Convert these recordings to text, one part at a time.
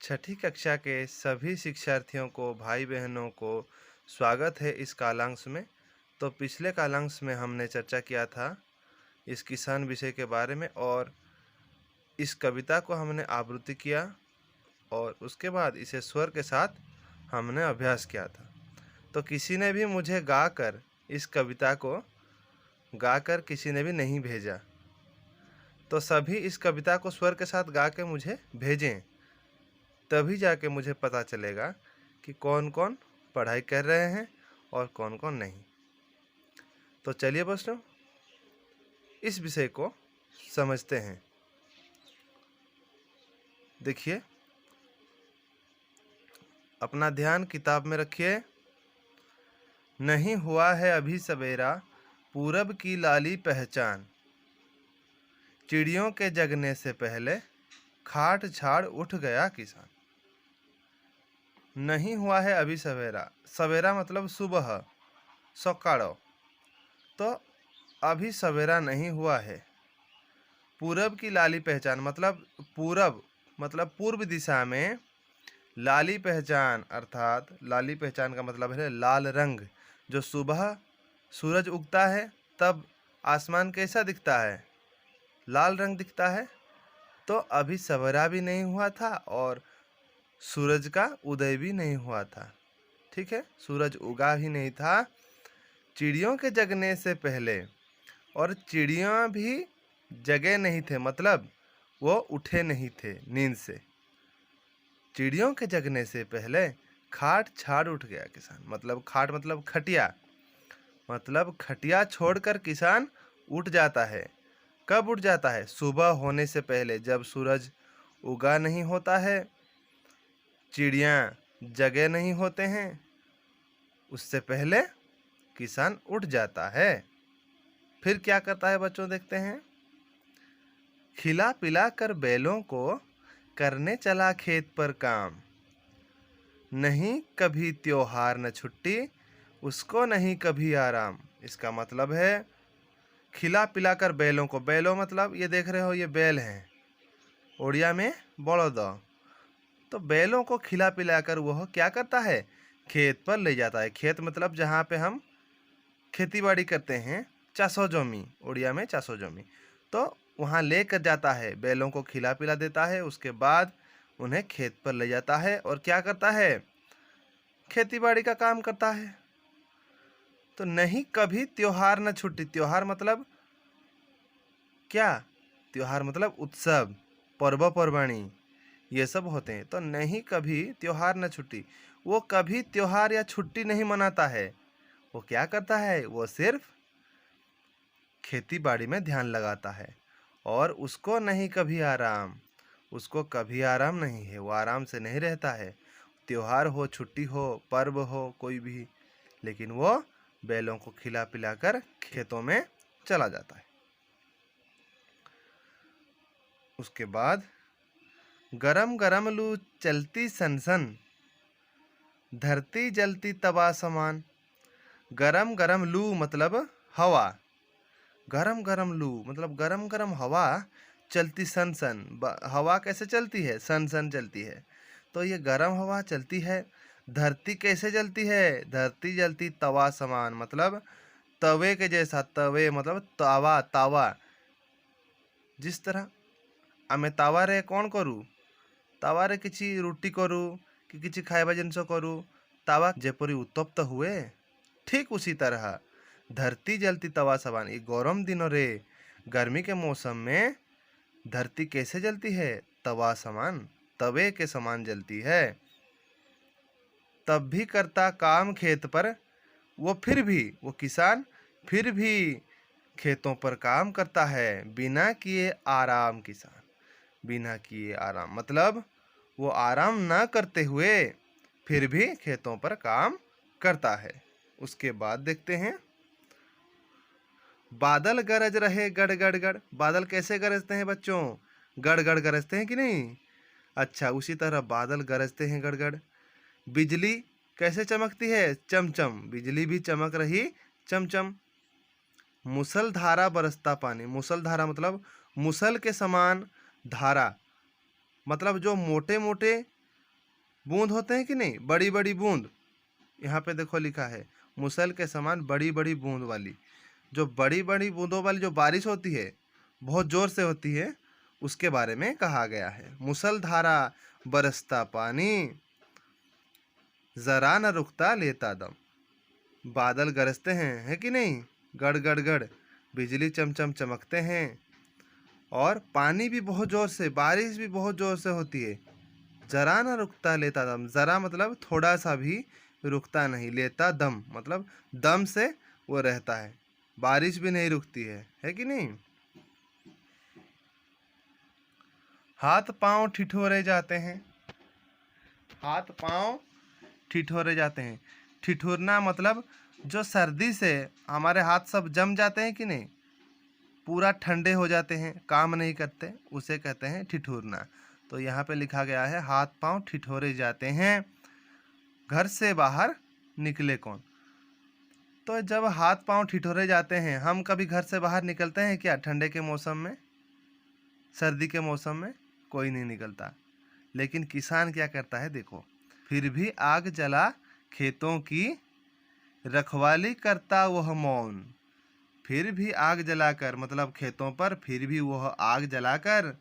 छठी कक्षा के सभी शिक्षार्थियों को, भाई बहनों को स्वागत है इस कालांश में। तो पिछले कालांश में हमने चर्चा किया था इस किसान विषय के बारे में और इस कविता को हमने आवृत्ति किया और उसके बाद इसे स्वर के साथ हमने अभ्यास किया था। तो किसी ने भी मुझे गाकर इस कविता को गाकर किसी ने भी नहीं भेजा। तो सभी इस कविता को स्वर के साथ गा के मुझे भेजें, तभी जाके मुझे पता चलेगा कि कौन कौन पढ़ाई कर रहे हैं और कौन कौन नहीं। तो चलिए बच्चों, इस विषय को समझते हैं। देखिए, अपना ध्यान किताब में रखिए। नहीं हुआ है अभी सवेरा, पूरब की लाली पहचान, चिड़ियों के जगने से पहले खाट छाड़ उठ गया किसान। नहीं हुआ है अभी सवेरा, सवेरा मतलब सुबह, सकाळो। तो अभी सवेरा नहीं हुआ है। पूरब की लाली पहचान मतलब पूरब मतलब पूर्व दिशा में लाली पहचान, अर्थात लाली पहचान का मतलब है लाल रंग। जो सुबह सूरज उगता है तब आसमान कैसा दिखता है? लाल रंग दिखता है। तो अभी सवेरा भी नहीं हुआ था और सूरज का उदय भी नहीं हुआ था। ठीक है, सूरज उगा ही नहीं था चिड़ियों के जगने से पहले। और चिड़ियाँ भी जगे नहीं थे, मतलब वो उठे नहीं थे नींद से। चिड़ियों के जगने से पहले खाट छाड़ उठ गया किसान। मतलब खाट मतलब खटिया, मतलब खटिया छोड़कर किसान उठ जाता है। कब उठ जाता है? सुबह होने से पहले, जब सूरज उगा नहीं होता है, चिड़ियाँ जगे नहीं होते हैं, उससे पहले किसान उठ जाता है। फिर क्या करता है बच्चों, देखते हैं। खिला पिला कर बैलों को करने चला खेत पर काम, नहीं कभी त्योहार न छुट्टी, उसको नहीं कभी आराम। इसका मतलब है खिला पिला कर बैलों को, बैलों मतलब ये देख रहे हो, ये बैल हैं, उड़िया में बड़ौद। तो बैलों को खिला पिला कर वह क्या करता है? खेत पर ले जाता है। खेत मतलब जहाँ पे हम खेती बाड़ी करते हैं, चासो जमी, उड़िया में चासो जमी। तो वहाँ लेकर जाता है, बैलों को खिला पिला देता है, उसके बाद उन्हें खेत पर ले जाता है और क्या करता है? खेती बाड़ी का काम करता है। तो नहीं कभी त्योहार न छुट्टी। त्योहार मतलब क्या? त्योहार मतलब उत्सव, पर्व पर्वाणी, ये सब होते हैं। तो नहीं कभी त्योहार न छुट्टी, वो कभी त्योहार या छुट्टी नहीं मनाता है। वो क्या करता है? वो सिर्फ खेती बाड़ी में ध्यान लगाता है। और उसको नहीं कभी आराम, उसको कभी आराम नहीं है, वो आराम से नहीं रहता है। त्योहार हो, छुट्टी हो, पर्व हो, कोई भी, लेकिन वो बैलों को खिला पिलाकर खेतों में चला जाता है। उसके बाद गरम गरम लू चलती सनसन, धरती जलती तवा समान। गरम गरम लू मतलब हवा, गरम गरम लू मतलब गरम गरम हवा चलती सन सन। हवा कैसे चलती है? सन सन चलती है। तो ये गरम हवा चलती है। धरती कैसे जलती है? धरती जलती तवा समान, मतलब तवे के जैसा। तवे मतलब तावा, तावा। जिस तरह आमे तावारे कौन करूँ? तावारे किसी रुटी करूँ कि किसी खाइबा जिनस करूँ, तावा जेपरी उत्तप्त हुए, ठीक उसी तरह धरती जलती तवा समान। ये गरम दिनों रे, गर्मी के मौसम में धरती कैसे जलती है? तवा समान, तवे के समान जलती है। तब भी करता काम खेत पर वो, फिर भी वो किसान फिर भी खेतों पर काम करता है, बिना किए आराम। किसान बिना किए आराम मतलब वो आराम ना करते हुए फिर भी खेतों पर काम करता है। उसके बाद देखते हैं, बादल गरज रहे गड़ गड़ गड़। बादल कैसे गरजते हैं बच्चों? गड़ गड़ गरजते हैं कि नहीं? अच्छा, उसी तरह बादल गरजते हैं गड़ गड़। बिजली कैसे चमकती है? चमचम, बिजली भी चमक रही चमचम। मुसलधारा बरसता पानी, मुसलधारा मतलब मुसल के समान धारा, मतलब जो मोटे मोटे बूंद होते हैं कि नहीं, बड़ी बड़ी बूंद। यहाँ पे देखो लिखा है मुसल के समान बड़ी बड़ी बूंद वाली। जो बड़ी बड़ी बूंदों वाली जो बारिश होती है, बहुत जोर से होती है, उसके बारे में कहा गया है। मुसलधारा बरसता पानी, जरा न रुकता लेता दम। बादल गरजते हैं, है कि नहीं, गड़ गड़ गड़, बिजली चमचम चमकते हैं, और पानी भी बहुत जोर से, बारिश भी बहुत जोर से होती है। जरा न रुकता लेता दम, जरा मतलब थोड़ा सा भी रुकता नहीं, लेता दम मतलब दम से वो रहता है, बारिश भी नहीं रुकती है कि नहीं। हाथ पांव ठिठुरे जाते हैं, हाथ पांव ठिठुरे जाते हैं। ठिठुरना मतलब जो सर्दी से हमारे हाथ सब जम जाते हैं कि नहीं, पूरा ठंडे हो जाते हैं, काम नहीं करते, उसे कहते हैं ठिठुरना। तो यहाँ पे लिखा गया है हाथ पांव ठिठुरे जाते हैं, घर से बाहर निकले कौन। तो जब हाथ पांव ठिठुरे जाते हैं, हम कभी घर से बाहर निकलते हैं क्या ठंडे के मौसम में, सर्दी के मौसम में? कोई नहीं निकलता। लेकिन किसान क्या करता है देखो, फिर भी आग जला खेतों की रखवाली करता वह मौन। फिर भी आग जलाकर मतलब खेतों पर, फिर भी वह आग जलाकर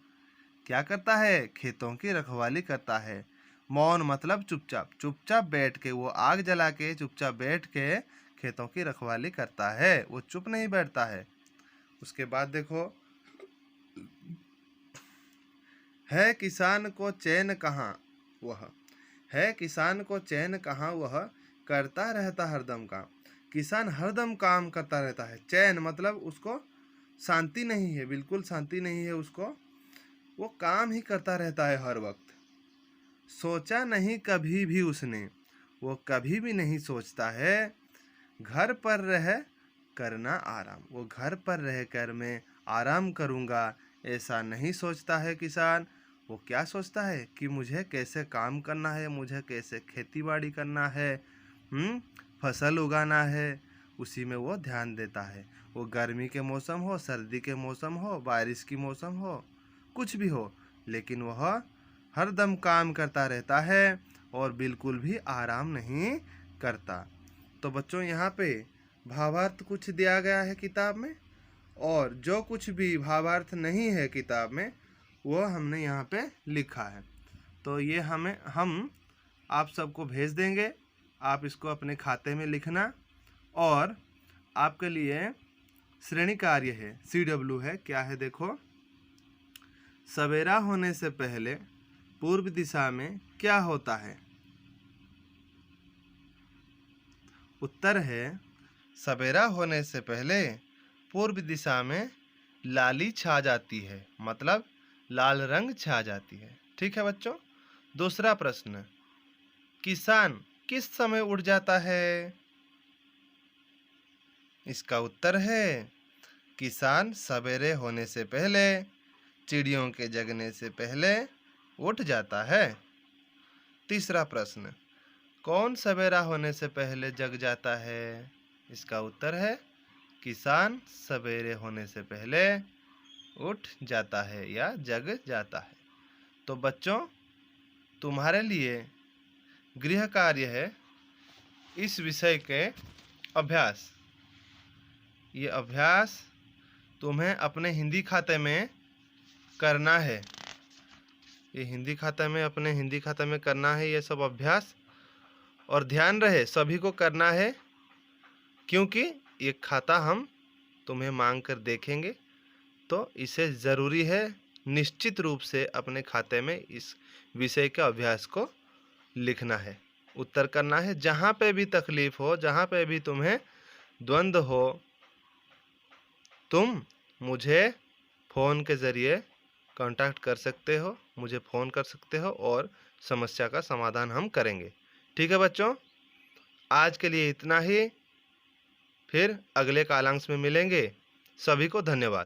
क्या करता है, खेतों की रखवाली करता है। मौन मतलब चुपचाप, चुपचाप बैठ के, वो आग जला के चुपचाप बैठ के खेतों की रखवाली करता है, वो चुप नहीं बैठता है। उसके बाद देखो, है किसान को चैन कहाँ वह, है किसान को चैन कहाँ वह, करता रहता हरदम काम। किसान हरदम काम करता रहता है। चैन मतलब उसको शांति नहीं है, बिल्कुल शांति नहीं है उसको, वो काम ही करता रहता है हर वक्त। सोचा नहीं कभी भी उसने, वो कभी भी नहीं सोचता है, घर पर रह करना आराम। वो घर पर रह कर मैं आराम करूँगा ऐसा नहीं सोचता है किसान। वो क्या सोचता है कि मुझे कैसे काम करना है, मुझे कैसे खेती बाड़ी करना है, फसल उगाना है, उसी में वो ध्यान देता है। वो गर्मी के मौसम हो, सर्दी के मौसम हो, बारिश की मौसम हो, कुछ भी हो, लेकिन वह हर दम काम करता रहता है और बिल्कुल भी आराम नहीं करता। तो बच्चों यहाँ पे भावार्थ कुछ दिया गया है किताब में, और जो कुछ भी भावार्थ नहीं है किताब में वो हमने यहाँ पे लिखा है। तो ये हम आप सबको भेज देंगे, आप इसको अपने खाते में लिखना। और आपके लिए श्रेणी कार्य है, CW है, क्या है देखो, सवेरा होने से पहले पूर्व दिशा में क्या होता है। उत्तर है सवेरा होने से पहले पूर्व दिशा में लाली छा जाती है, मतलब लाल रंग छा जाती है। ठीक है बच्चों। दूसरा प्रश्न, किसान किस समय उठ जाता है। इसका उत्तर है किसान सवेरे होने से पहले, चिड़ियों के जगने से पहले उठ जाता है। तीसरा प्रश्न, कौन सवेरा होने से पहले जग जाता है। इसका उत्तर है किसान सवेरे होने से पहले उठ जाता है या जग जाता है। तो बच्चों तुम्हारे लिए गृह कार्य है इस विषय के अभ्यास। ये अभ्यास तुम्हें अपने हिंदी खाते में करना है। ये हिंदी खाते में, अपने हिंदी खाते में करना है ये सब अभ्यास। और ध्यान रहे सभी को करना है, क्योंकि ये खाता हम तुम्हें मांग कर देखेंगे। तो इसे ज़रूरी है निश्चित रूप से अपने खाते में इस विषय के अभ्यास को लिखना है, उत्तर करना है। जहाँ पे भी तकलीफ़ हो, जहाँ पे भी तुम्हें द्वंद्व हो, तुम मुझे फ़ोन के ज़रिए कांटेक्ट कर सकते हो, मुझे फ़ोन कर सकते हो और समस्या का समाधान हम करेंगे। ठीक है बच्चों, आज के लिए इतना ही, फिर अगले कालांश में मिलेंगे। सभी को धन्यवाद।